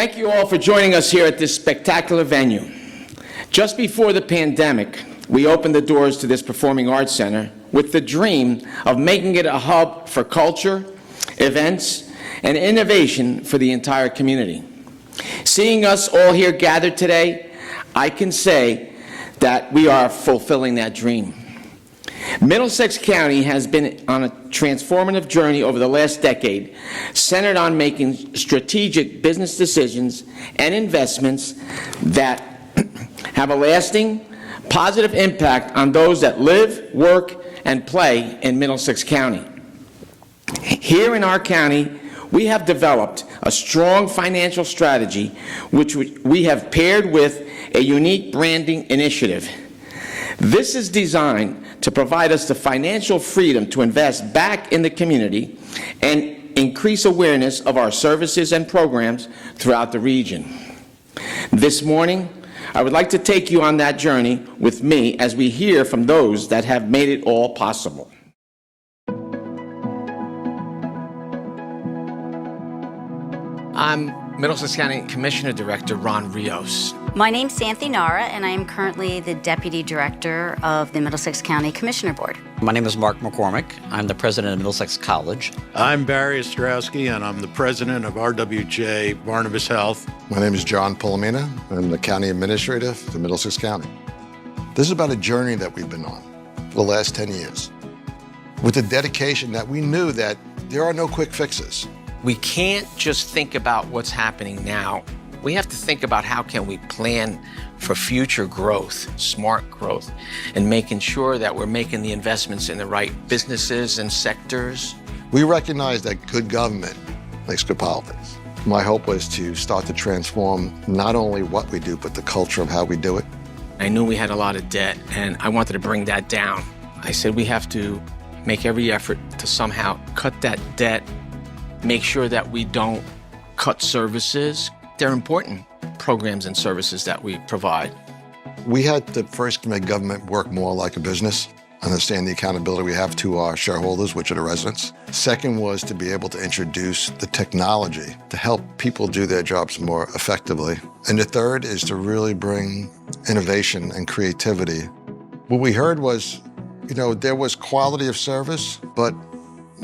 Thank you all for joining us here at this spectacular venue. Just before the pandemic, we opened the doors to this Performing Arts Center with the dream of making it a hub for culture, events, and innovation for the entire community. Seeing us all here gathered today, I can say that we are fulfilling that dream. Middlesex County has been on a transformative journey over the last decade, centered on making strategic business decisions and investments that have a lasting, positive impact on those that live, work, and play in Middlesex County. Here in our county, we have developed a strong financial strategy which we have paired with a unique branding initiative. This is designed to provide us the financial freedom to invest back in the community and increase awareness of our services and programs throughout the region. This morning, I would like to take you on that journey with me as we hear from those that have made it all possible. I'm Middlesex County Commissioner Director Ron Rios. My name's Santhi Nara, and I am currently the Deputy Director of the Middlesex County Commissioner Board. My name is Mark McCormick. I'm the President of Middlesex College. I'm Barry Ostrowski, and I'm the President of RWJ Barnabas Health. My name is John Pallone. I'm the County Administrator for Middlesex County. This is about a journey that we've been on for the last 10 years, with the dedication that we knew that there are no quick fixes. We can't just think about what's happening now. We have to think about how can we plan for future growth, smart growth, and making sure that we're making the investments in the right businesses and sectors. We recognize that good government makes good politics. My hope was to start to transform not only what we do, but the culture of how we do it. I knew we had a lot of debt, and I wanted to bring that down. I said we have to make every effort to somehow cut that debt, make sure that we don't cut services. They're important programs and services that we provide. We had to first make government work more like a business, understand the accountability we have to our shareholders, which are the residents. Second was to be able to introduce the technology to help people do their jobs more effectively. And the third is to really bring innovation and creativity. What we heard was, there was quality of service, but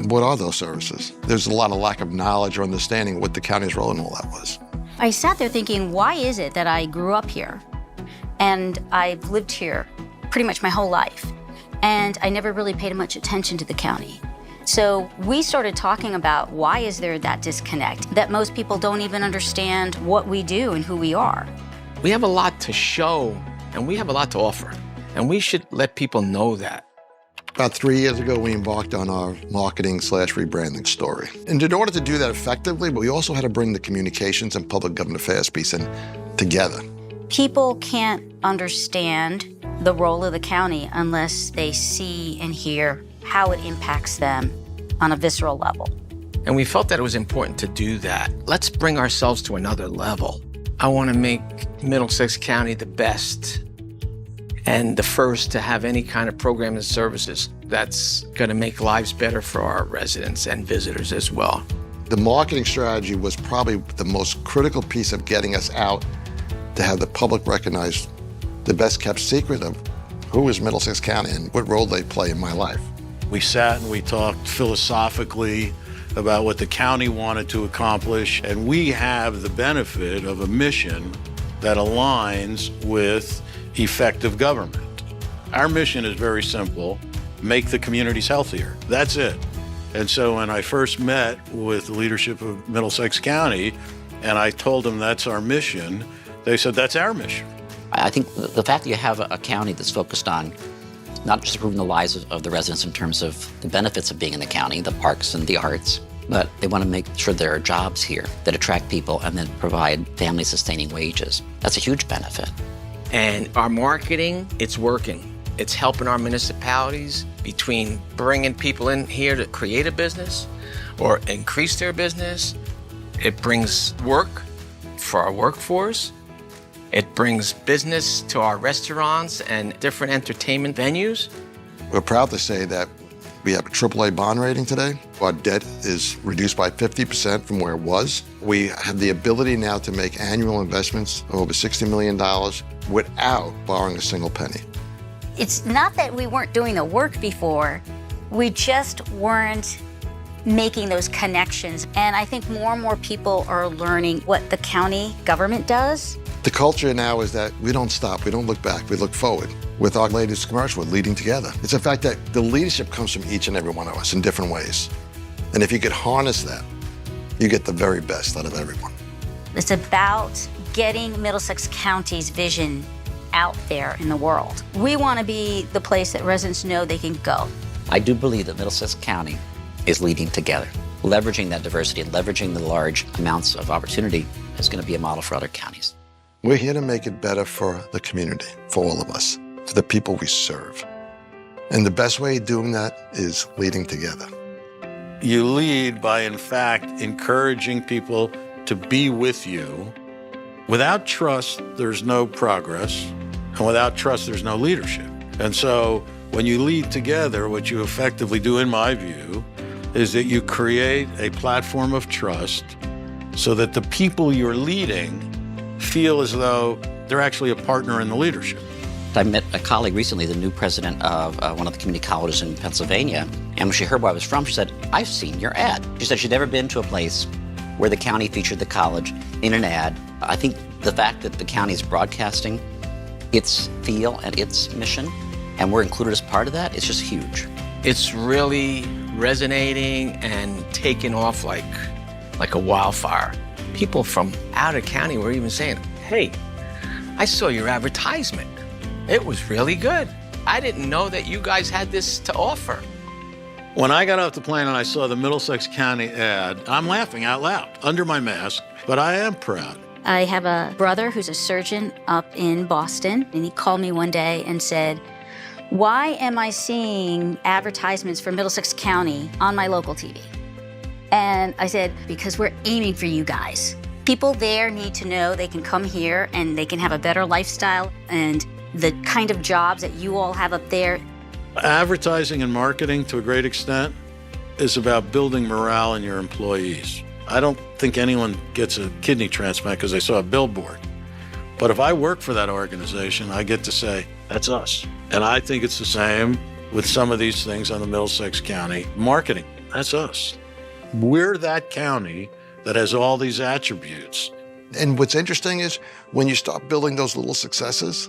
what are those services? There's a lot of lack of knowledge or understanding of what the county's role in all that was. I sat there thinking, why is it that I grew up here and I've lived here pretty much my whole life, and I never really paid much attention to the county? So we started talking about why is there that disconnect, that most people don't even understand what we do and who we are. We have a lot to show, and we have a lot to offer, and we should let people know that. About 3 years ago, we embarked on our marketing/rebranding story. And in order to do that effectively, we also had to bring the communications and public government affairs piece in together. People can't understand the role of the county unless they see and hear how it impacts them on a visceral level. And we felt that it was important to do that. Let's bring ourselves to another level. I want to make Middlesex County the best and the first to have any kind of program and services that's going to make lives better for our residents and visitors as well. The marketing strategy was probably the most critical piece of getting us out to have the public recognize the best kept secret of who is Middlesex County and what role they play in my life. We sat and we talked philosophically about what the county wanted to accomplish, and we have the benefit of a mission that aligns with effective government. Our mission is very simple: make the communities healthier. That's it. And so when I first met with the leadership of Middlesex County and I told them that's our mission, they said, that's our mission. I think the fact that you have a county that's focused on not just improving the lives of the residents in terms of the benefits of being in the county, the parks and the arts, but they want to make sure there are jobs here that attract people and then provide family-sustaining wages. That's a huge benefit. And our marketing, it's working. It's helping our municipalities between bringing people in here to create a business or increase their business. It brings work for our workforce. It brings business to our restaurants and different entertainment venues. We're proud to say that we have a AAA bond rating today. Our debt is reduced by 50% from where it was. We have the ability now to make annual investments of over $60 million without borrowing a single penny. It's not that we weren't doing the work before, we just weren't making those connections. And I think more and more people are learning what the county government does. The culture now is that we don't stop, we don't look back, we look forward. With our latest commercial, we're leading together. It's the fact that the leadership comes from each and every one of us in different ways. And if you could harness that, you get the very best out of everyone. It's about getting Middlesex County's vision out there in the world. We want to be the place that residents know they can go. I do believe that Middlesex County is leading together. Leveraging that diversity and leveraging the large amounts of opportunity is going to be a model for other counties. We're here to make it better for the community, for all of us, for the people we serve. And the best way of doing that is leading together. You lead by, in fact, encouraging people to be with you. Without trust, there's no progress. And without trust, there's no leadership. And so when you lead together, what you effectively do, in my view, is that you create a platform of trust so that the people you're leading feel as though they're actually a partner in the leadership. I met a colleague recently, the new president of one of the community colleges in Pennsylvania, and when she heard where I was from, she said, "I've seen your ad." She said she'd never been to a place where the county featured the college in an ad. I think the fact that the county is broadcasting its feel and its mission, and we're included as part of that, it's just huge. It's really resonating and taking off like a wildfire. People from out of county were even saying, "Hey, I saw your advertisement. It was really good. I didn't know that you guys had this to offer." When I got off the plane and I saw the Middlesex County ad, I'm laughing out loud, under my mask, but I am proud. I have a brother who's a surgeon up in Boston, and he called me one day and said, "Why am I seeing advertisements for Middlesex County on my local TV?" And I said, "Because we're aiming for you guys. People there need to know they can come here and they can have a better lifestyle, and the kind of jobs that you all have up there." Advertising and marketing, to a great extent, is about building morale in your employees. I don't think anyone gets a kidney transplant because they saw a billboard. But if I work for that organization, I get to say, that's us. And I think it's the same with some of these things on the Middlesex County marketing. That's us. We're that county that has all these attributes. And what's interesting is when you start building those little successes,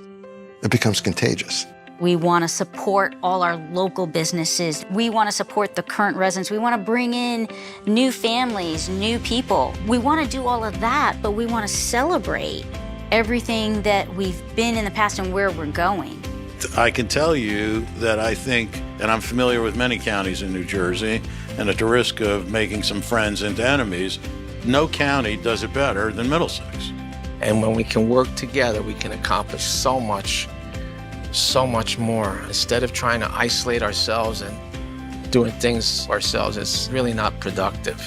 it becomes contagious. We want to support all our local businesses. We want to support the current residents. We want to bring in new families, new people. We want to do all of that, but we want to celebrate everything that we've been in the past and where we're going. I can tell you that I think, and I'm familiar with many counties in New Jersey, and at the risk of making some friends into enemies, no county does it better than Middlesex. And when we can work together, we can accomplish so much more. Instead of trying to isolate ourselves and doing things ourselves, it's really not productive.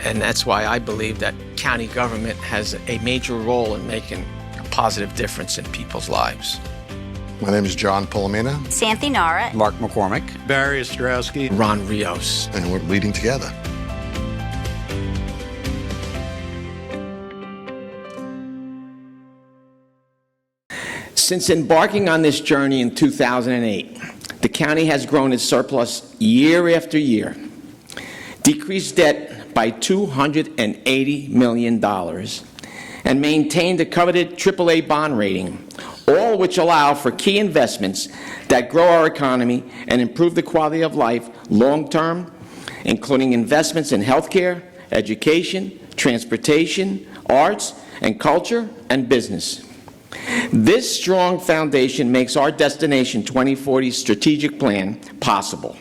And that's why I believe that county government has a major role in making a positive difference in people's lives. My name is John Pallone, Santhi Nara. Mark McCormick. Barry Ostrowski. Ron Rios. and we're leading together. Since embarking on this journey in 2008, the county has grown its surplus year after year, decreased debt by $280 million, and maintained a coveted AAA bond rating, all which allow for key investments that grow our economy and improve the quality of life long-term, including investments in healthcare, education, transportation, arts, and culture, and business. This strong foundation makes our Destination 2040 strategic plan possible.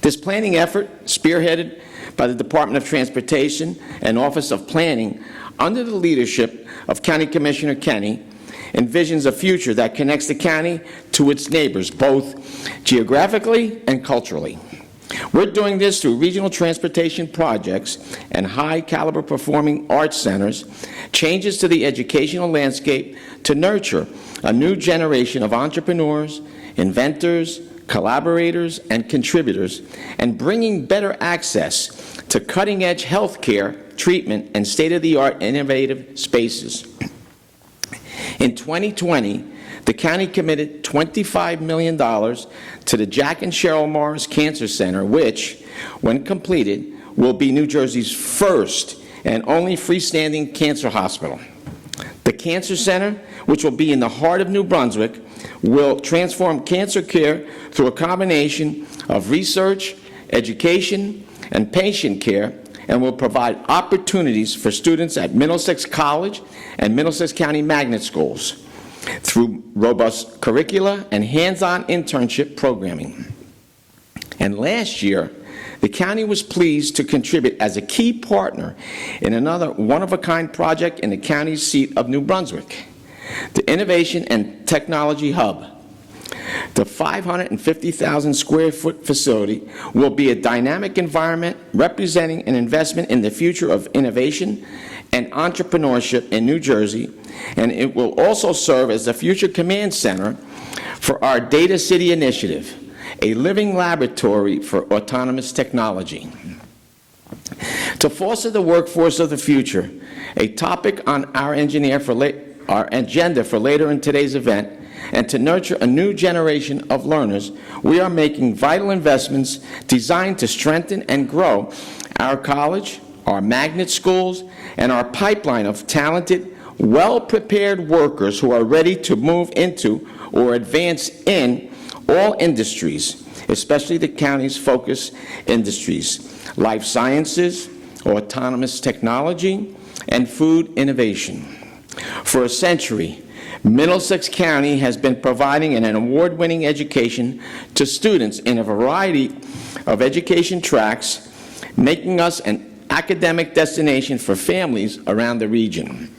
This planning effort, spearheaded by the Department of Transportation and Office of Planning under the leadership of County Commissioner Kenny, envisions a future that connects the county to its neighbors, both geographically and culturally. We're doing this through regional transportation projects and high-caliber performing arts centers, changes to the educational landscape to nurture a new generation of entrepreneurs, inventors, collaborators, and contributors, and bringing better access to cutting-edge healthcare, treatment, and state-of-the-art innovative spaces. In 2020, the county committed $25 million to the Jack and Cheryl Morris Cancer Center, which, when completed, will be New Jersey's first and only freestanding cancer hospital. The Cancer Center, which will be in the heart of New Brunswick, will transform cancer care through a combination of research, education, and patient care, and will provide opportunities for students at Middlesex College and Middlesex County magnet schools through robust curricula and hands-on internship programming. And last year, the county was pleased to contribute as a key partner in another one-of-a-kind project in the county's seat of New Brunswick, the Innovation and Technology Hub. The 550,000 square foot facility will be a dynamic environment representing an investment in the future of innovation and entrepreneurship in New Jersey, and it will also serve as the future command center for our Data City initiative, a living laboratory for autonomous technology. To foster the workforce of the future, a topic on our agenda for later in today's event, and to nurture a new generation of learners, we are making vital investments designed to strengthen and grow our college, our magnet schools, and our pipeline of talented, well-prepared workers who are ready to move into or advance in all industries, especially the county's focus industries, life sciences, autonomous technology, and food innovation. For a century, Middlesex County has been providing an award-winning education to students in a variety of education tracks, making us an academic destination for families around the region.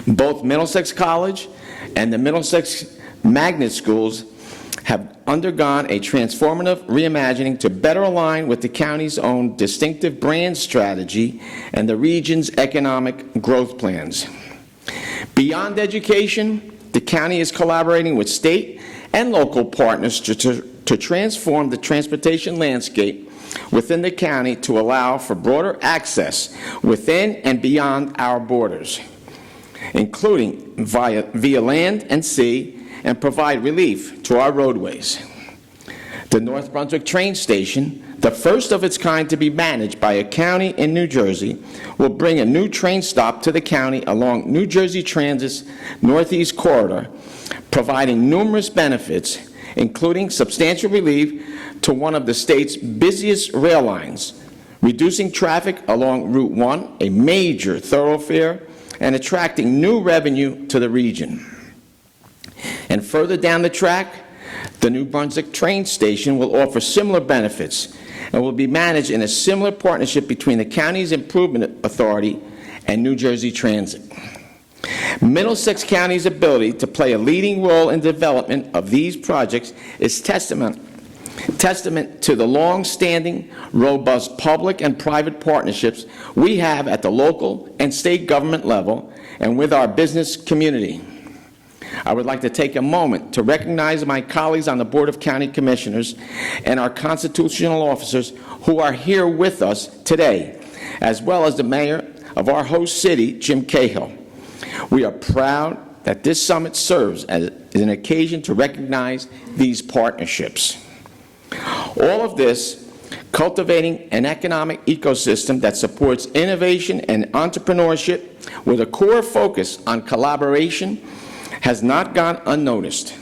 Both Middlesex College and the Middlesex Magnet Schools have undergone a transformative reimagining to better align with the county's own distinctive brand strategy and the region's economic growth plans. Beyond education, the county is collaborating with state and local partners to transform the transportation landscape within the county to allow for broader access within and beyond our borders, including via land and sea, and provide relief to our roadways. The North Brunswick train station, the first of its kind to be managed by a county in New Jersey, will bring a new train stop to the county along New Jersey Transit's Northeast Corridor, providing numerous benefits, including substantial relief to one of the state's busiest rail lines, reducing traffic along Route 1, a major thoroughfare, and attracting new revenue to the region. And further down the track, the New Brunswick train station will offer similar benefits and will be managed in a similar partnership between the county's Improvement Authority and New Jersey Transit. Middlesex County's ability to play a leading role in the development of these projects is testament to the long-standing, robust public and private partnerships we have at the local and state government level and with our business community. I would like to take a moment to recognize my colleagues on the Board of County Commissioners and our constitutional officers who are here with us today, as well as the mayor of our host city, Jim Cahill. We are proud that this summit serves as an occasion to recognize these partnerships. All of this, cultivating an economic ecosystem that supports innovation and entrepreneurship with a core focus on collaboration, has not gone unnoticed.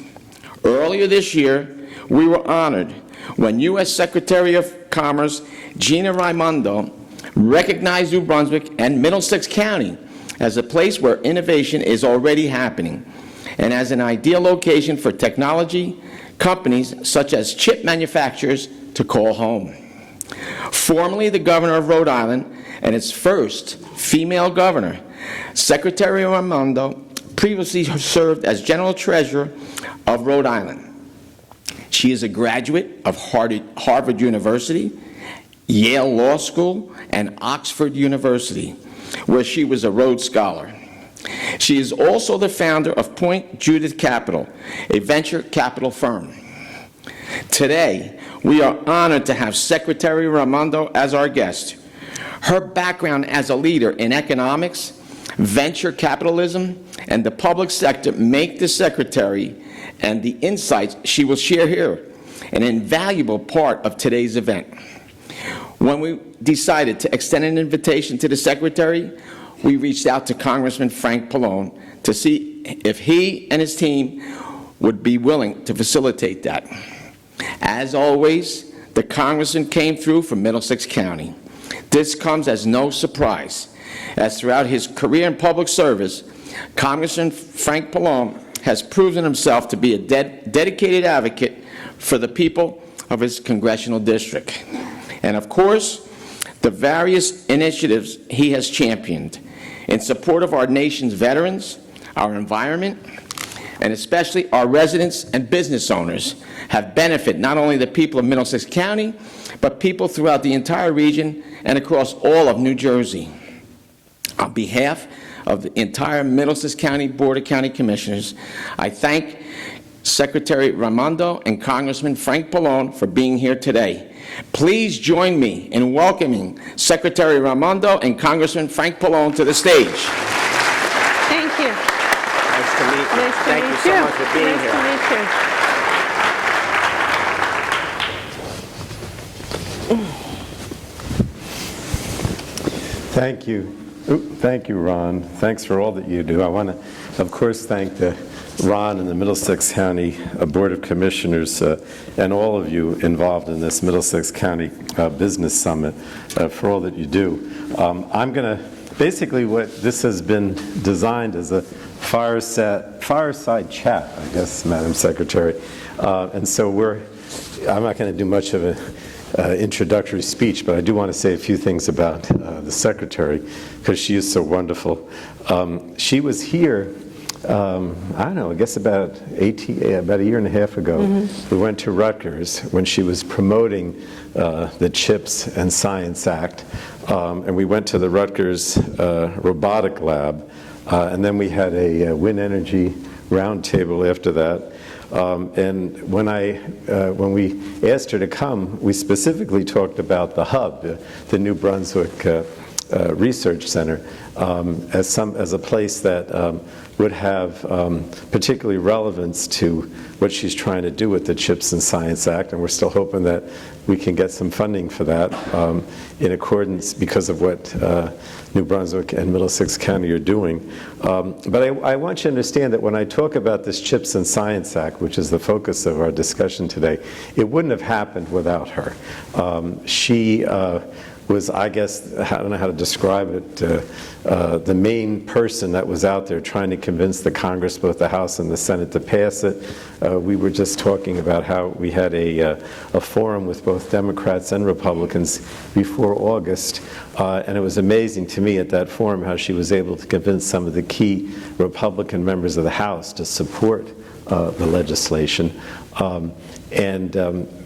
Earlier this year, we were honored when U.S. Secretary of Commerce Gina Raimondo recognized New Brunswick and Middlesex County as a place where innovation is already happening and as an ideal location for technology companies such as chip manufacturers to call home. Formerly the governor of Rhode Island and its first female governor, Secretary Raimondo previously served as General Treasurer of Rhode Island. She is a graduate of Harvard University, Yale Law School, and Oxford University, where she was a Rhodes Scholar. She is also the founder of Point Judith Capital, a venture capital firm. Today, we are honored to have Secretary Raimondo as our guest. Her background as a leader in economics, venture capitalism, and the public sector make the Secretary and the insights she will share here an invaluable part of today's event. When we decided to extend an invitation to the Secretary, we reached out to Congressman Frank Pallone to see if he and his team would be willing to facilitate that. As always, the Congressman came through for Middlesex County. This comes as no surprise, as throughout his career in public service, Congressman Frank Pallone has proven himself to be a dedicated advocate for the people of his congressional district. And of course, the various initiatives he has championed in support of our nation's veterans, our environment, and especially our residents and business owners have benefited not only the people of Middlesex County, but people throughout the entire region and across all of New Jersey. On behalf of the entire Middlesex County Board of County Commissioners, I thank Secretary Raimondo and Congressman Frank Pallone for being here today. Please join me in welcoming Secretary Raimondo and Congressman Frank Pallone to the stage. Thank you. Nice to meet you. Nice to Thank meet you so much for being here. Nice to meet you. Thank you. Thank you, Ron. Thanks for all that you do. I want to, of course, thank Ron and the Middlesex County Board of Commissioners and all of you involved in this Middlesex County Business Summit for all that you do. I'm going to, basically what this has been designed as a fireside chat, I guess, Madam Secretary. And so I'm not going to do much of an introductory speech, but I do want to say a few things about the Secretary, because she is so wonderful. She was here, I don't know, I guess about a year and a half ago. We went to Rutgers when she was promoting the CHIPS and Science Act, and we went to the Rutgers Robotic Lab, and then we had a wind energy roundtable after that. And when we asked her to come, we specifically talked about the hub, the New Brunswick Research Center, as a place that would have particularly relevance to what she's trying to do with the CHIPS and Science Act, and we're still hoping that we can get some funding for that in accordance because of what New Brunswick and Middlesex County are doing. But I want you to understand that when I talk about this CHIPS and Science Act, which is the focus of our discussion today, it wouldn't have happened without her. She was, I guess, I don't know how to describe it, the main person that was out there trying to convince the Congress, both the House and the Senate, to pass it. We were just talking about how we had a forum with both Democrats and Republicans before August, and it was amazing to me at that forum how she was able to convince some of the key Republican members of the House to support the legislation.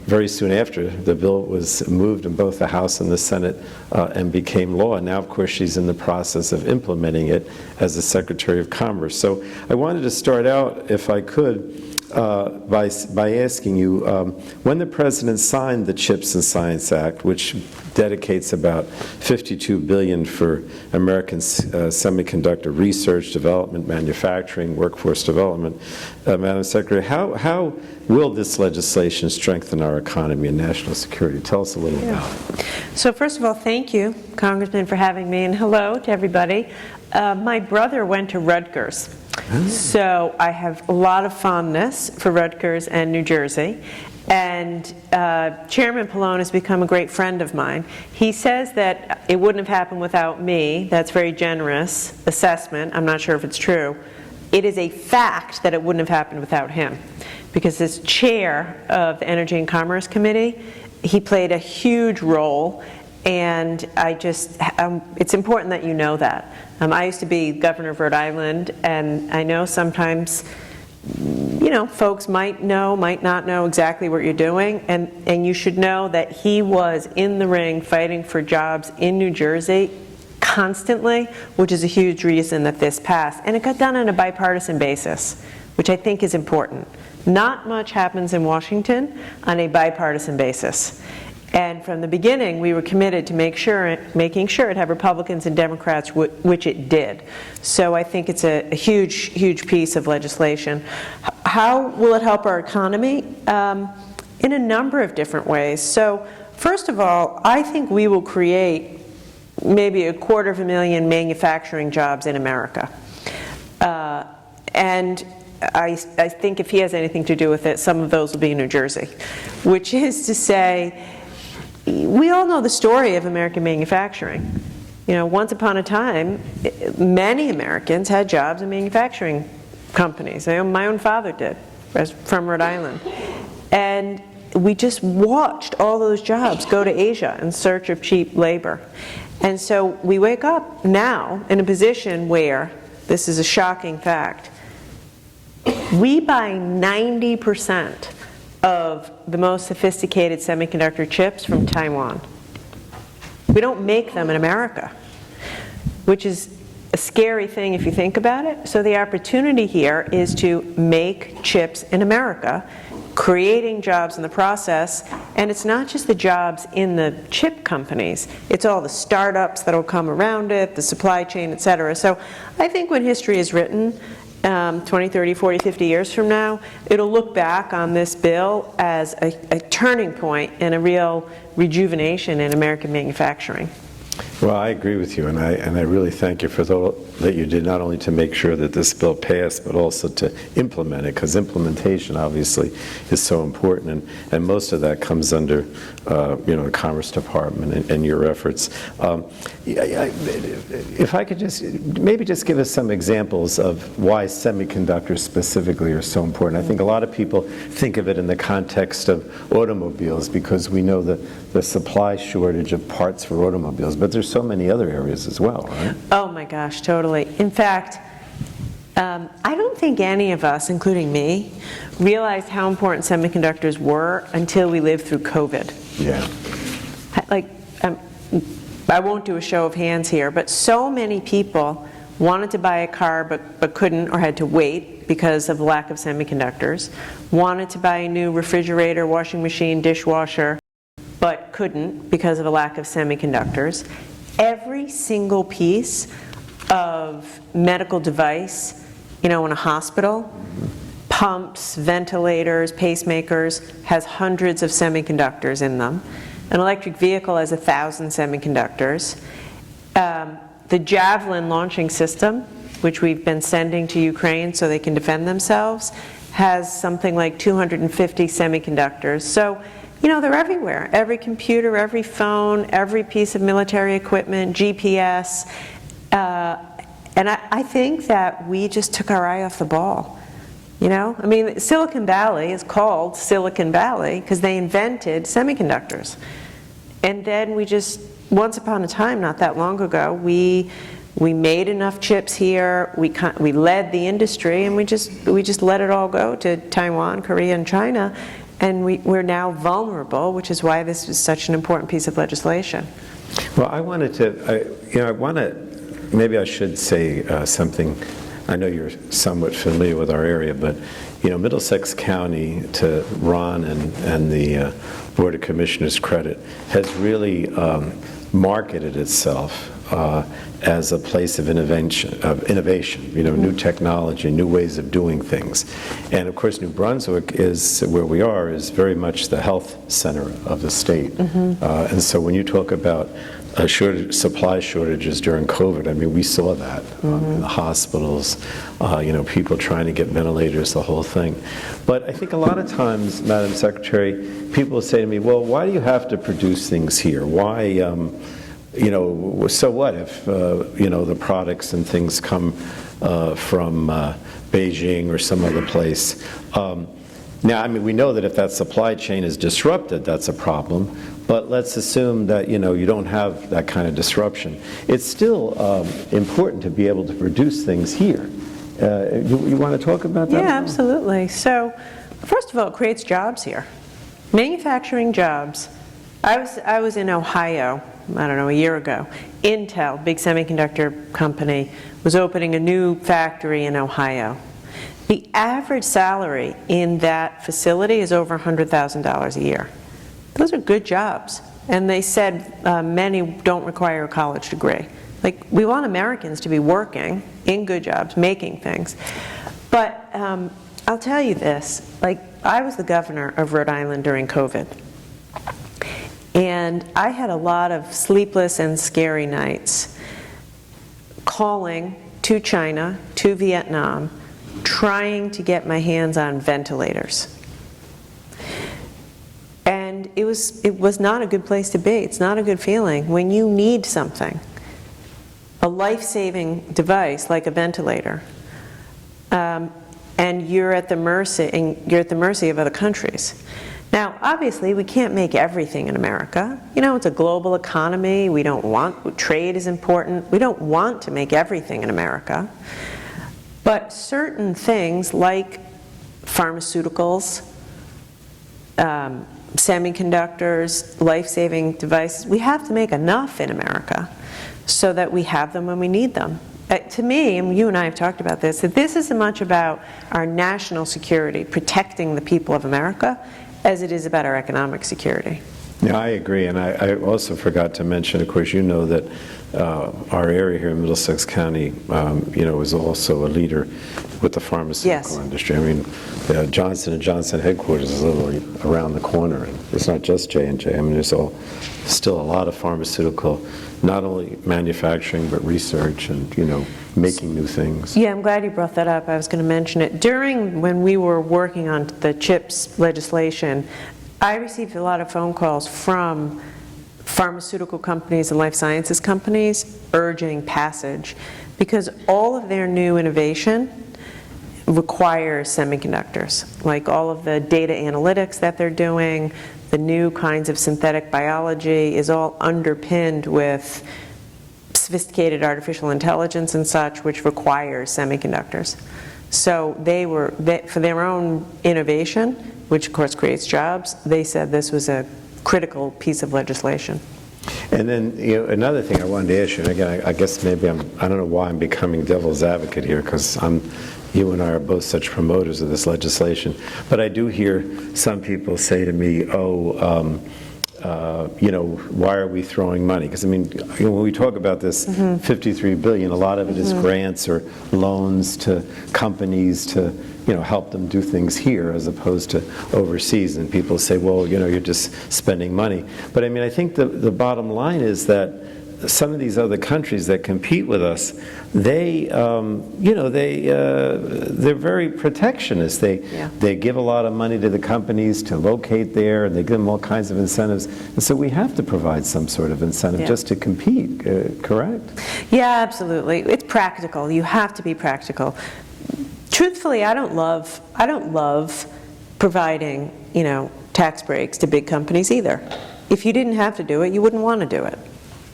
Very soon after, the bill was moved in both the House and the Senate and became law. And now, of course, she's in the process of implementing it as the Secretary of Commerce. So I wanted to start out, if I could, by asking you, when the President signed the CHIPS and Science Act, which dedicates about $52 billion for American semiconductor research, development, manufacturing, workforce development, Madam Secretary, how will this legislation strengthen our economy and national security? Tell us a little about it. So first of all, thank you, Congressman, for having me, and hello to everybody. My brother went to Rutgers. So I have a lot of fondness for Rutgers and New Jersey. And Chairman Pallone has become a great friend of mine. He says that it wouldn't have happened without me. That's a very generous assessment. I'm not sure if it's true. It is a fact that it wouldn't have happened without him. Because as chair of the Energy and Commerce Committee, he played a huge role. And it's important that you know that. I used to be governor of Rhode Island, and I know sometimes, folks might know, might not know exactly what you're doing, and you should know that he was in the ring fighting for jobs in New Jersey constantly, which is a huge reason that this passed. And it got done on a bipartisan basis, which I think is important. Not much happens in Washington on a bipartisan basis. And from the beginning, we were committed to making sure it had Republicans and Democrats, which it did. So I think it's a huge, huge piece of legislation. How will it help our economy? In a number of different ways. So first of all, I think we will create maybe 250,000 manufacturing jobs in America. And I think if he has anything to do with it, some of those will be in New Jersey, which is to say, we all know the story of American manufacturing. You know, once upon a time, many Americans had jobs in manufacturing companies. My own father did, from Rhode Island. And we just watched all those jobs go to Asia in search of cheap labor. And so we wake up now in a position where, this is a shocking fact, we buy 90% of the most sophisticated semiconductor chips from Taiwan. We don't make them in America, which is a scary thing if you think about it. So the opportunity here is to make chips in America, creating jobs in the process, and it's not just the jobs in the chip companies, it's all the startups that'll come around it, the supply chain, et cetera. So I think when history is written, 20, 30, 40, 50 years from now, it'll look back on this bill as a turning point and a real rejuvenation in American manufacturing. Well, I agree with you, and I really thank you for that you did not only to make sure that this bill passed, but also to implement it, because implementation obviously is so important, and most of that comes under the Commerce Department and your efforts. If I could just give us some examples of why semiconductors specifically are so important. I think a lot of people think of it in the context of automobiles, because we know the supply shortage of parts for automobiles, but there's so many other areas as well, right? Oh my gosh, totally. In fact, I don't think any of us, including me, realized how important semiconductors were until we lived through COVID. Yeah. I won't do a show of hands here, but so many people wanted to buy a car but couldn't, or had to wait because of lack of semiconductors, wanted to buy a new refrigerator, washing machine, dishwasher, but couldn't because of a lack of semiconductors. Every single piece of medical device, in a hospital, pumps, ventilators, pacemakers, has hundreds of semiconductors in them. An electric vehicle has 1,000 semiconductors. The Javelin launching system, which we've been sending to Ukraine so they can defend themselves, has something like 250 semiconductors. So, they're everywhere. Every computer, every phone, every piece of military equipment, GPS. And I think that we just took our eye off the ball. Silicon Valley is called Silicon Valley because they invented semiconductors. And then we just, once upon a time, not that long ago, we made enough chips here, we led the industry, and we just let it all go to Taiwan, Korea, and China. And we're now vulnerable, which is why this is such an important piece of legislation. Well, maybe I should say something. I know you're somewhat familiar with our area, but Middlesex County, to Ron and the Board of Commissioners' credit, has really marketed itself as a place of innovation, new technology, new ways of doing things. And of course, New Brunswick is where we are, is very much the health center of the state. Mm-hmm. And so when you talk about supply shortages during COVID, we saw that in the hospitals, people trying to get ventilators, the whole thing. But I think a lot of times, Madam Secretary, people will say to me, well, why do you have to produce things here? Why, so what if, the products and things come from Beijing or some other place? Now, we know that if that supply chain is disrupted, that's a problem. But let's assume that, you don't have that kind of disruption. It's still important to be able to produce things here. You want to talk about that? Yeah, absolutely. So, first of all, it creates jobs here. Manufacturing jobs. I was in Ohio, a year ago. Intel, big semiconductor company, was opening a new factory in Ohio. The average salary in that facility is over $100,000 a year. Those are good jobs. And they said many don't require a college degree. Like, we want Americans to be working in good jobs, making things. But I'll tell you this, like, I was the governor of Rhode Island during COVID. And I had a lot of sleepless and scary nights calling to China, to Vietnam, trying to get my hands on ventilators. And it was not a good place to be. It's not a good feeling when you need something, a life-saving device like a ventilator, and you're at the mercy of other countries. Now, obviously, we can't make everything in America. You know, it's a global economy. We don't want, trade is important. We don't want to make everything in America. But certain things like pharmaceuticals, semiconductors, life-saving devices, we have to make enough in America so that we have them when we need them. To me, and you and I have talked about this, that this is as much about our national security, protecting the people of America, as it is about our economic security. Yeah, I agree, and I also forgot to mention, of course, you know that our area here in Middlesex County, you know, is also a leader with the pharmaceutical industry. I mean, the Johnson & Johnson headquarters is literally around the corner, and it's not just J&J. I mean, there's still a lot of pharmaceutical, not only manufacturing, but research and, you know, making new things. Yeah, I'm glad you brought that up. I was going to mention it. When we were working on the CHIPS legislation, I received a lot of phone calls from pharmaceutical companies and life sciences companies urging passage because all of their new innovation requires semiconductors, like all of the data analytics that they're doing, the new kinds of synthetic biology is all underpinned with sophisticated artificial intelligence and such, which requires semiconductors. So for their own innovation, which of course creates jobs, they said this was a critical piece of legislation. And then, you know, another thing I wanted to ask you, and again, I guess maybe I don't know why I'm becoming devil's advocate here, because you and I are both such promoters of this legislation, but I do hear some people say to me, you know, why are we throwing money? Because, I mean, you know, when we talk about this $53 billion, a lot of it is grants or loans to companies to, you know, help them do things here as opposed to overseas. And people say, well, you know, you're just spending money. But I mean, I think the bottom line is that some of these other countries that compete with us, they, you know, they're very protectionist. They give a lot of money to the companies to locate there, and they give them all kinds of incentives. And so we have to provide some sort of incentive just to compete, correct? Yeah, absolutely. It's practical. You have to be practical. Truthfully, I don't love providing, you know, tax breaks to big companies either. If you didn't have to do it, you wouldn't want to do it.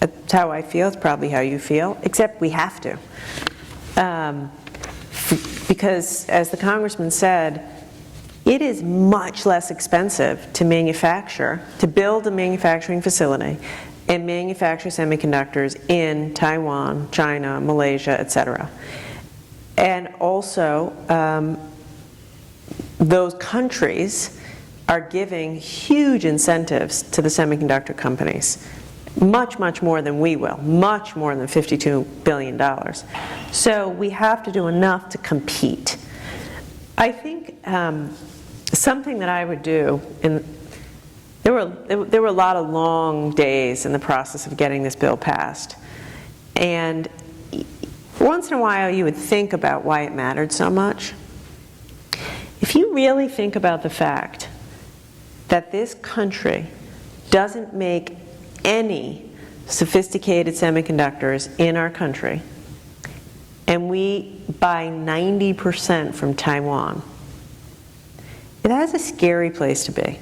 That's how I feel. It's probably how you feel, except we have to. Because, as the Congressman said, it is much less expensive to build a manufacturing facility and manufacture semiconductors in Taiwan, China, Malaysia, etc. And also, those countries are giving huge incentives to the semiconductor companies. Much, much more than we will, much more than $52 billion. So we have to do enough to compete. I think something that I would do, and there were a lot of long days in the process of getting this bill passed. And once in a while you would think about why it mattered so much. If you really think about the fact that this country doesn't make any sophisticated semiconductors in our country, and we buy 90% from Taiwan, that's a scary place to be.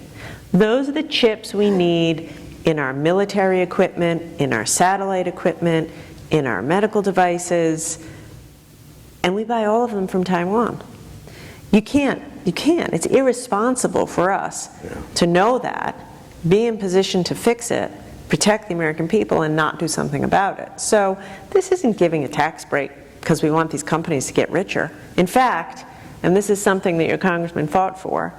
Those are the chips we need in our military equipment, in our satellite equipment, in our medical devices, and we buy all of them from Taiwan. You can't. It's irresponsible for us to know that, be in position to fix it, protect the American people, and not do something about it. So this isn't giving a tax break because we want these companies to get richer. In fact, and this is something that your congressman fought for,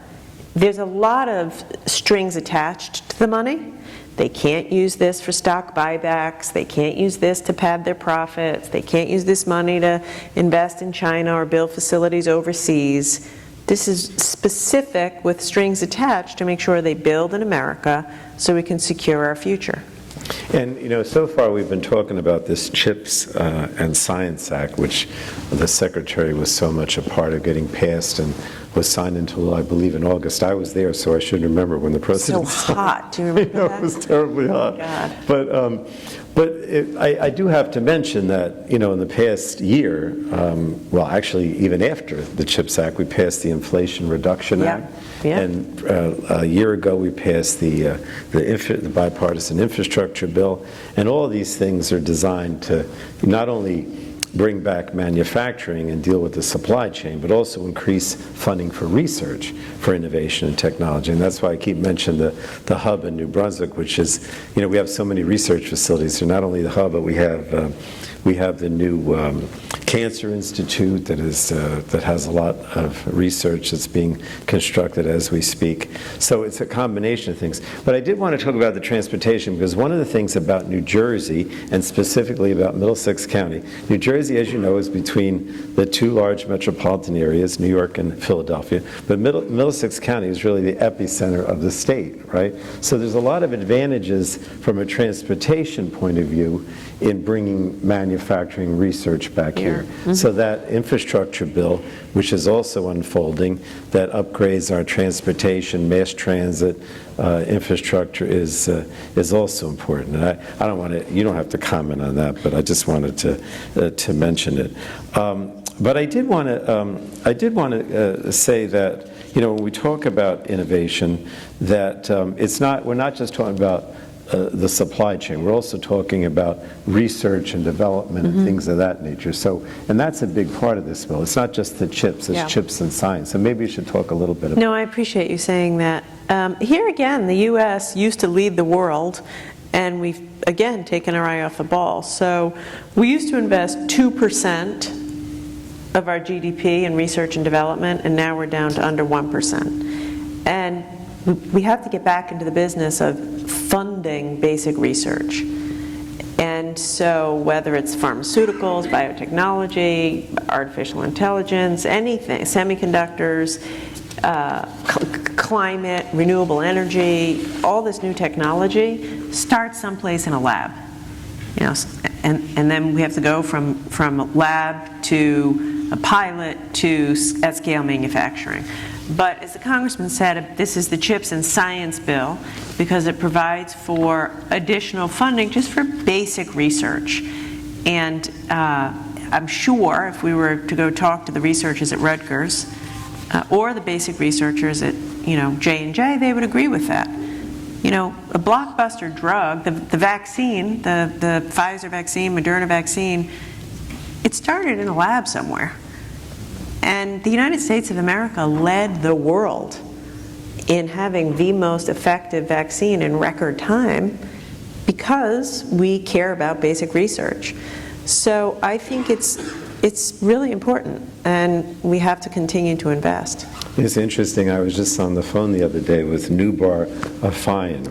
there's a lot of strings attached to the money. They can't use this for stock buybacks. They can't use this to pad their profits. They can't use this money to invest in China or build facilities overseas. This is specific with strings attached to make sure they build in America so we can secure our future. And, so far we've been talking about this CHIPS and Science Act, which the Secretary was so much a part of getting passed and was signed into law, I believe, in August. I was there, so I should remember when the President So hot, do you remember that? It was terribly hot. Oh, God. But I do have to mention that, in the past year, well, actually, even after the CHIPS Act, we passed the Inflation Reduction Act. Yeah. And a year ago, we passed the bipartisan infrastructure bill. And all of these things are designed to not only bring back manufacturing and deal with the supply chain, but also increase funding for research, for innovation and technology. And that's why I keep mentioning the hub in New Brunswick, which is, we have so many research facilities. So not only the hub, but we have the new Cancer Institute that has a lot of research that's being constructed as we speak. So it's a combination of things. But I did want to talk about the transportation, because one of the things about New Jersey, and specifically about Middlesex County, New Jersey, as you know, is between the two large metropolitan areas, New York and Philadelphia. But Middlesex County is really the epicenter of the state, right? So there's a lot of advantages from a transportation point of view in bringing manufacturing research back here. Mm-hmm. So that infrastructure bill, which is also unfolding, that upgrades our transportation, mass transit infrastructure is also important. And I don't want to, you don't have to comment on that, but I just wanted to mention it. But I did want to say that, when we talk about innovation, that we're not just talking about the supply chain. We're also talking about research and development and things of that nature. So, and that's a big part of this bill. It's not just the chips, it's chips and science. So maybe you should talk a little bit about No, I appreciate you saying that. Here again, the U.S. used to lead the world, and we've, again, taken our eye off the ball. So we used to invest 2% of our GDP in research and development, and now we're down to under 1%. And we have to get back into the business of funding basic research. And so whether it's pharmaceuticals, biotechnology, artificial intelligence, anything, semiconductors, climate, renewable energy, all this new technology starts someplace in a lab. And then we have to go from lab to a pilot to at-scale manufacturing. But as the Congressman said, this is the CHIPS and Science bill because it provides for additional funding just for basic research. And I'm sure if we were to go talk to the researchers at Rutgers or the basic researchers at J&J, they would agree with that. A blockbuster drug, the vaccine, the Pfizer vaccine, Moderna vaccine, it started in a lab somewhere. And the United States of America led the world in having the most effective vaccine in record time because we care about basic research. So I think it's really important, and we have to continue to invest. It's interesting. I was just on the phone the other day with Nubar Fayan,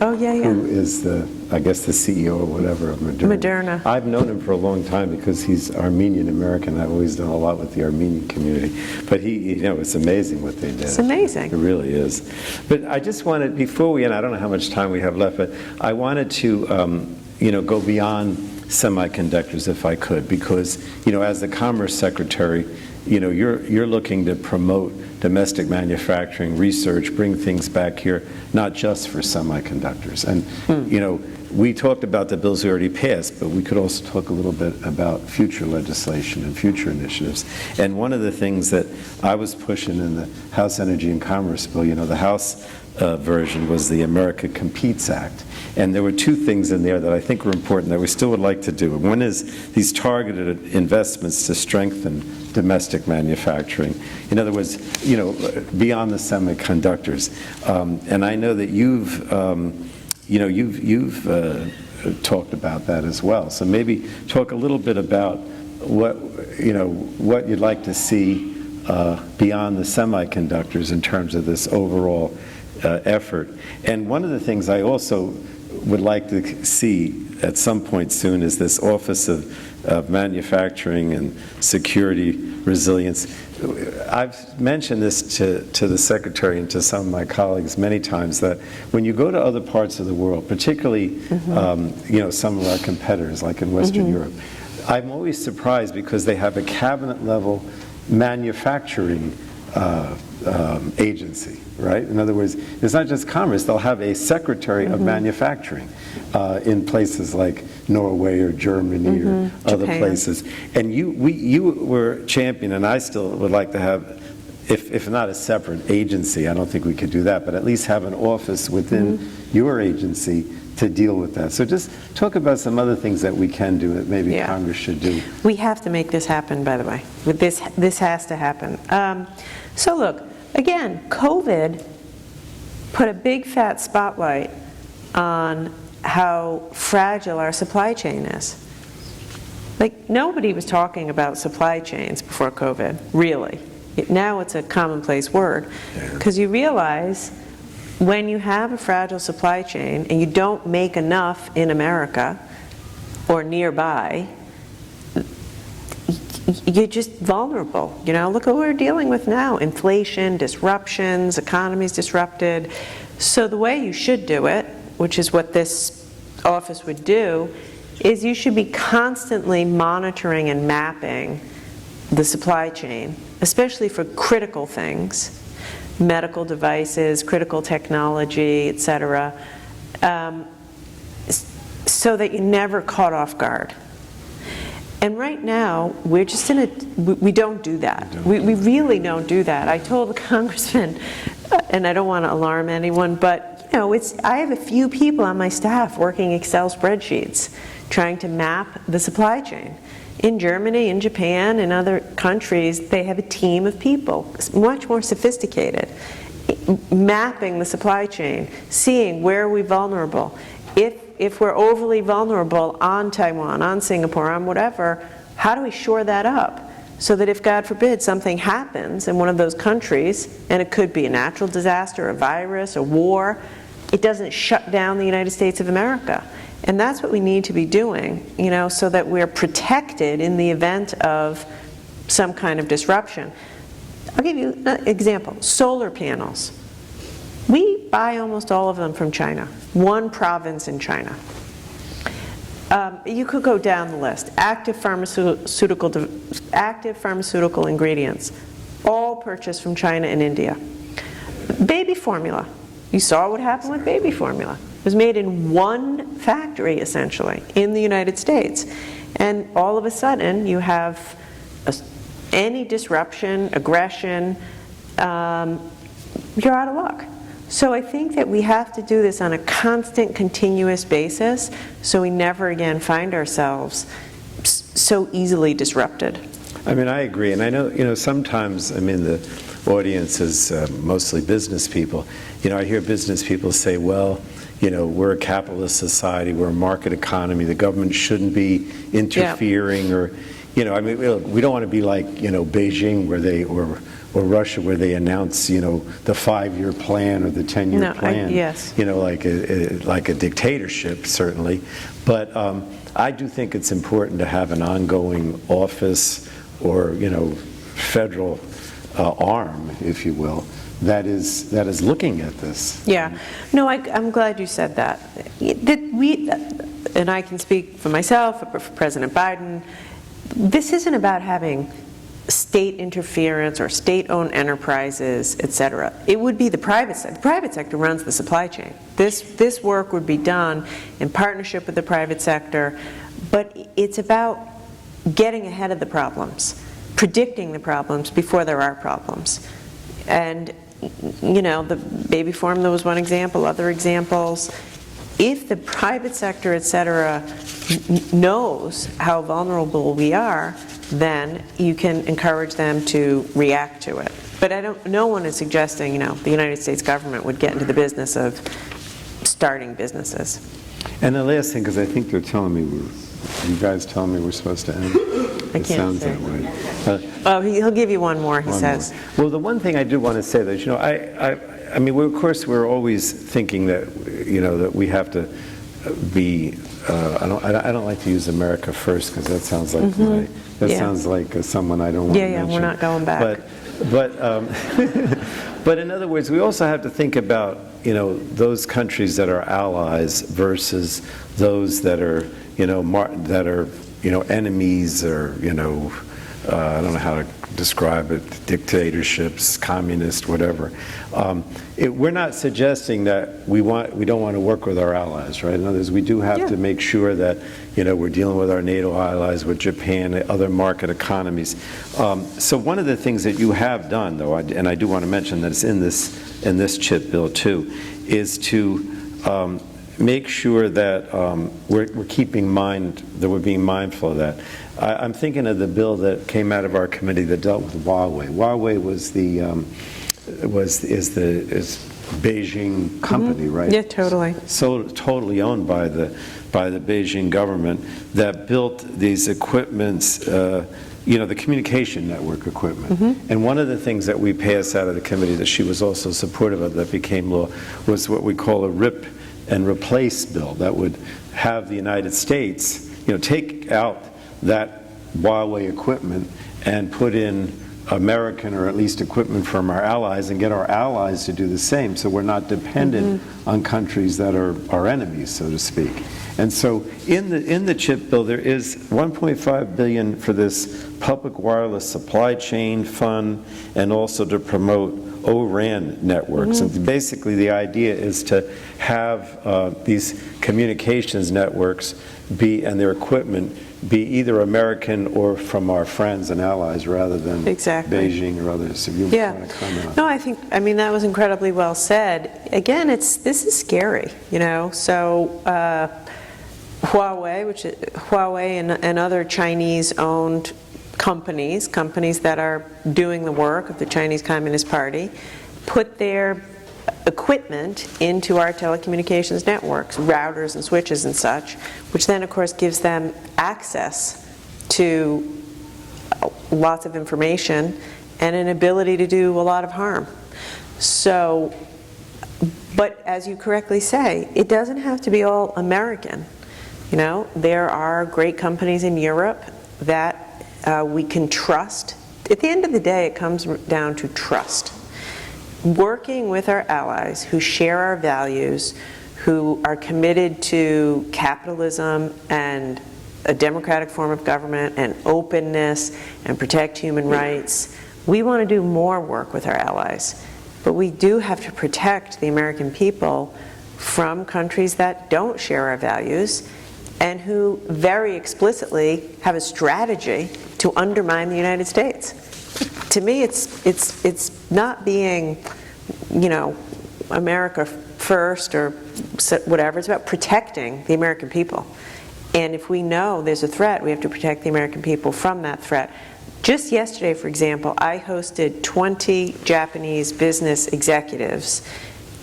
Oh, yeah. who is the CEO or whatever of Moderna. I've known him for a long time because he's Armenian American. I've always done a lot with the Armenian community. But it's amazing what they did. It's amazing. It really is. But I just wanted, before we end, I don't know how much time we have left, but I wanted to, go beyond semiconductors if I could, because, as the Commerce Secretary, you're looking to promote domestic manufacturing, research, bring things back here, not just for semiconductors. And, we talked about the bills we already passed, but we could also talk a little bit about future legislation and future initiatives. And one of the things that I was pushing in the House Energy and Commerce bill, the House version was the America Competes Act. And there were two things in there that I think were important that we still would like to do. One is these targeted investments to strengthen domestic manufacturing. In other words, beyond the semiconductors. And I know that you've talked about that as well. So maybe talk a little bit about what you'd like to see beyond the semiconductors in terms of this overall effort. And one of the things I also would like to see at some point soon is this Office of Manufacturing and Security Resilience. I've mentioned this to the Secretary and to some of my colleagues many times, that when you go to other parts of the world, particularly some of our competitors like in Western Europe, I'm always surprised because they have a cabinet-level manufacturing agency, right? In other words, it's not just commerce. They'll have a secretary of manufacturing in places like Norway or Germany or other places. And you were champion, and I still would like to have, if not a separate agency, I don't think we could do that, but at least have an office within your agency to deal with that. So just talk about some other things that we can do that maybe Congress should do. We have to make this happen, by the way. This has to happen. So look, again, COVID put a big fat spotlight on how fragile our supply chain is. Like, nobody was talking about supply chains before COVID, really. Now it's a commonplace word, because you realize when you have a fragile supply chain and you don't make enough in America or nearby, you're just vulnerable. You know, look at what we're dealing with now: inflation, disruptions, economies disrupted. So the way you should do it, which is what this office would do, is you should be constantly monitoring and mapping the supply chain, especially for critical things, medical devices, critical technology, etc., so that you're never caught off guard. And right now, we're just in a, we don't do that. We really don't do that. I told the congressman, and I don't want to alarm anyone, but you know, I have a few people on my staff working Excel spreadsheets, trying to map the supply chain. In Germany, in Japan, in other countries, they have a team of people, much more sophisticated, mapping the supply chain, seeing where are we vulnerable. If we're overly vulnerable on Taiwan, on Singapore, on whatever, how do we shore that up? So that if, God forbid, something happens in one of those countries, and it could be a natural disaster, a virus, a war, it doesn't shut down the United States of America. And that's what we need to be doing, you know, so that we're protected in the event of some kind of disruption. I'll give you an example. Solar panels. We buy almost all of them from China, one province in China. You could go down the list. Active pharmaceutical ingredients, all purchased from China and India. Baby formula. You saw what happened with baby formula. It was made in one factory, essentially, in the United States. And all of a sudden, you have any disruption, aggression, you're out of luck. So I think that we have to do this on a constant, continuous basis, so we never again find ourselves so easily disrupted. I mean, I agree. And I know, you know, sometimes, I mean, the audience is mostly business people. You know, I hear business people say, well, you know, we're a capitalist society, we're a market economy, the government shouldn't be interfering, or, you know, I mean, we don't want to be like, you know, Beijing where they, or Russia where they announce, you know, the 5-year plan or the 10-year plan. You know, like a dictatorship, certainly. But I do think it's important to have an ongoing office or, you know, federal arm, if you will, that is looking at this. Yeah. No, I'm glad you said that. And I can speak for myself, for President Biden, this isn't about having state interference or state-owned enterprises, et cetera. It would be the private sector. The private sector runs the supply chain. This work would be done in partnership with the private sector, but it's about getting ahead of the problems, predicting the problems before there are problems. And, you know, the baby formula was one example, other examples. If the private sector, et cetera, knows how vulnerable we are, then you can encourage them to react to it. But no one is suggesting, you know, the United States government would get into the business of starting businesses. And the last thing, because I think they're telling me, you guys telling me we're supposed to end? I It can't sounds say. that way. Oh, he'll give you one more, he One says. more. Well, the one thing I do want to say that, I mean, of course, we're always thinking that, that we have to be, I don't like to use America first, because that sounds like Yeah. sounds like someone I don't want to Yeah, mention. we're not going back. But in other words, we also have to think about, those countries that are allies versus those that are, enemies, or, I don't know how to describe it, dictatorships, communist, whatever. We're not suggesting that we don't want to work with our allies, right? In other words, we do have to make sure that, we're dealing with our NATO allies, with Japan, other market economies. So one of the things that you have done, though, and I do want to mention that it's in this CHIP bill too, is to make sure that we're keeping mind, that we're being mindful of that. I'm thinking of the bill that came out of our committee that dealt with Huawei. Huawei was is Beijing company, right? Yeah, totally. So totally owned by the Beijing government, that built these equipments, the communication network equipment. And one of the things that we passed out of the committee that she was also supportive of, that became law, was what we call a RIP and replace bill that would have the United States, take out that Huawei equipment and put in American, or at least equipment from our allies, and get our allies to do the same, so we're not dependent on countries that are our enemies, so to speak. And so in the CHIP bill, there is $1.5 billion for this public wireless supply chain fund, and also to promote O-RAN networks. And basically the idea is to have these communications networks and their equipment be either American or from our friends and allies, rather than Beijing or others. If you want to comment on that. I mean, that was incredibly well said. Again, this is scary, so Huawei and other Chinese-owned companies that are doing the work of the Chinese Communist Party, put their equipment into our telecommunications networks, routers and switches and such, which then of course gives them access to lots of information and an ability to do a lot of harm. So, but as you correctly say, it doesn't have to be all American. There are great companies in Europe that we can trust. At the end of the day, it comes down to trust. Working with our allies who share our values, who are committed to capitalism and a democratic form of government and openness and protect human rights. We want to do more work with our allies, but we do have to protect the American people from countries that don't share our values and who very explicitly have a strategy to undermine the United States. To me, it's not being, America first or whatever. It's about protecting the American people. And if we know there's a threat, we have to protect the American people from that threat. Just yesterday, for example, I hosted 20 Japanese business executives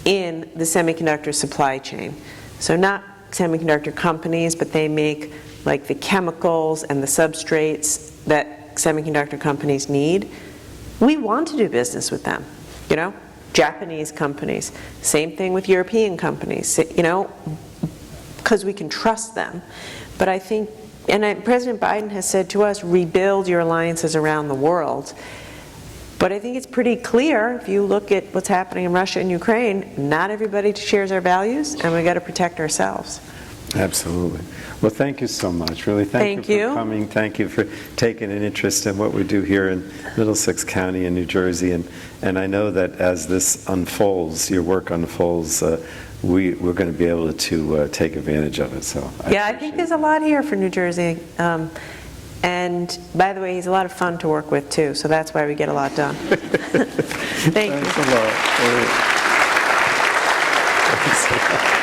in the semiconductor supply chain. So not semiconductor companies, but they make like the chemicals and the substrates that semiconductor companies need. We want to do business with them, Japanese companies. Same thing with European companies, because we can trust them. But I think, President Biden has said to us, rebuild your alliances around the world. But I think it's pretty clear, if you look at what's happening in Russia and Ukraine, not everybody shares our values, and we've got to protect ourselves. Absolutely. Well, thank you so much. Really, thank you for coming. Thank you for taking an interest in what we do here in Middlesex County in New Jersey. And I know that as this unfolds, your work unfolds, we're going to be able to take advantage of it. So I think there's a lot here for New Jersey. And by the way, he's a lot of fun to work with too, so that's why we get a lot done. Thank you. Thanks a lot.